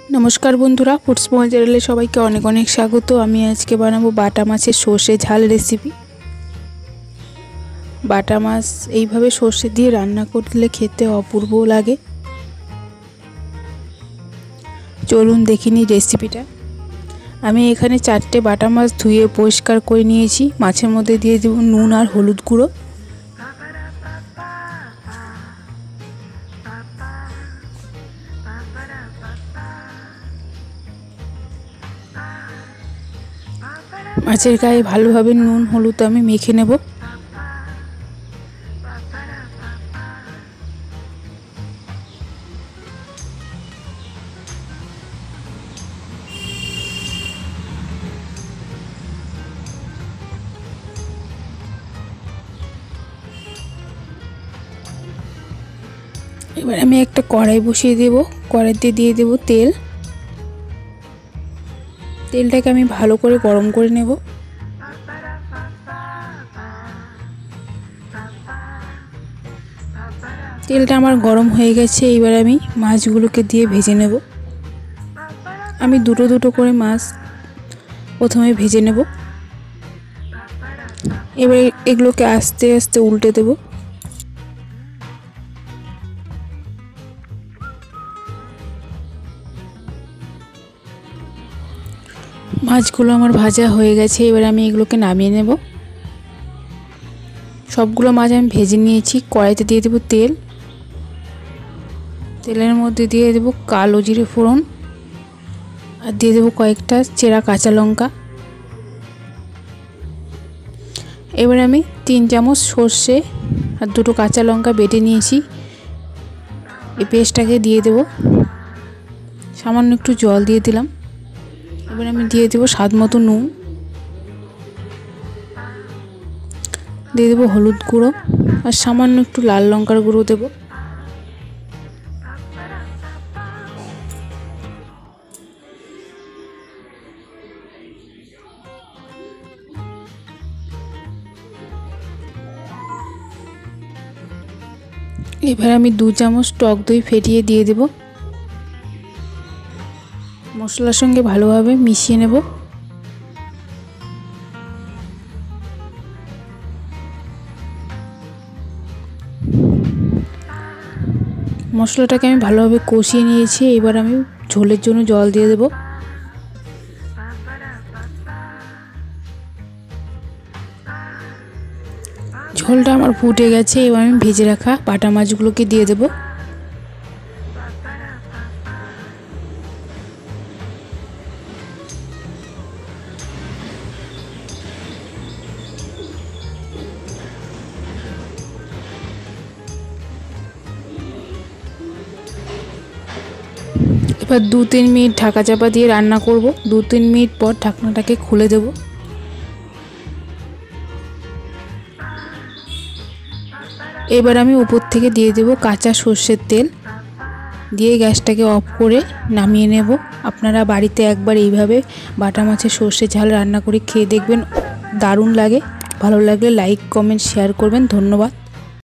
नमस्कार बंधुरा foods point চ্যানেলে সবাইকে অনেক অনেক স্বাগত। আমি আজকে বানাবো বাটা মাছের সর্ষে ঝাল রেসিপি। বাটা মাছ এইভাবে সর্ষে দিয়ে রান্না করলে খেতে অপূর্ব লাগে। চলুন দেখিনি রেসিপিটা। আমি এখানে 4টে বাটা মাছ ধুয়ে পরিষ্কার করে নিয়েছি। মাছের মধ্যে দিয়ে দেব নুন আর হলুদ গুঁড়ো। মাছের গায়ে ভালোভাবে নুন হলুদ আমি মেখে নেব। এবার আমি একটা কড়াই বসিয়ে দেব। কড়াইতে দিয়ে দেব তেল। তেলটাকে আমি ভালো করে গরম করে নেব। তেলটা আমার গরম হয়ে গেছে। এবার আমি মাছগুলোকে দিয়ে ভেজে নেব। আমি দুটো দুটো করে মাছ প্রথমে ভেজে নেব। এবার এগুলোকে আস্তে আস্তে উল্টে দেব। মাছগুলো আমার ভাজা হয়ে গেছে। এবার আমি এগুলোকে নামিয়ে নেব। সবগুলো মাছ আমি ভেজে নিয়েছি। কড়াইতে দিয়ে দেব তেল। তেলের মধ্যে দিয়ে দেব কালো জিরে ফোড়ন আর দিয়ে দেব কয়েকটা চেরা কাঁচা লঙ্কা। এবার আমি 3 চামচ সর্ষে আর 2টো কাঁচা লঙ্কা বেটে নিয়েছি। এই পেস্টটাকে দিয়ে দেব। সামান্য একটু জল দিয়ে দিলাম। এবার আমি দিয়ে দেব স্বাদ মতো নুন, দিয়ে দেব হলুদ গুঁড়ো আর সামান্য একটু লাল লঙ্কার গুঁড়ো দেব। এবার আমি 2 চামচ টক দই ফেটিয়ে দিয়ে দেব। মশলার সঙ্গে ভালোভাবে মিশিয়ে নেব। মশলাটাকে আমি ভালোভাবে কষিয়ে নিয়েছি। এবার আমি ঝোলের জন্য জল দিয়ে দেব। ঝোলটা আমার ফুটে গেছে। এবার আমি ভেজে রাখা বাটা মাছগুলোকে দিয়ে দেব। এবার 2-3 মিনিট ঢাকা চাপা দিয়ে রান্না করব। 2-3 মিনিট পর ঢাকনাটাকে খুলে দেব। এবার আমি উপর থেকে দিয়ে দেব কাঁচা সর্ষের তেল। দিয়ে গ্যাসটাকে অফ করে নামিয়ে নেব। আপনারা বাড়িতে একবার এইভাবে বাটা মাছের সর্ষে ঝাল রান্না করে খেয়ে দেখবেন, দারুণ লাগে। ভালো লাগলে লাইক কমেন্ট শেয়ার করবেন। ধন্যবাদ।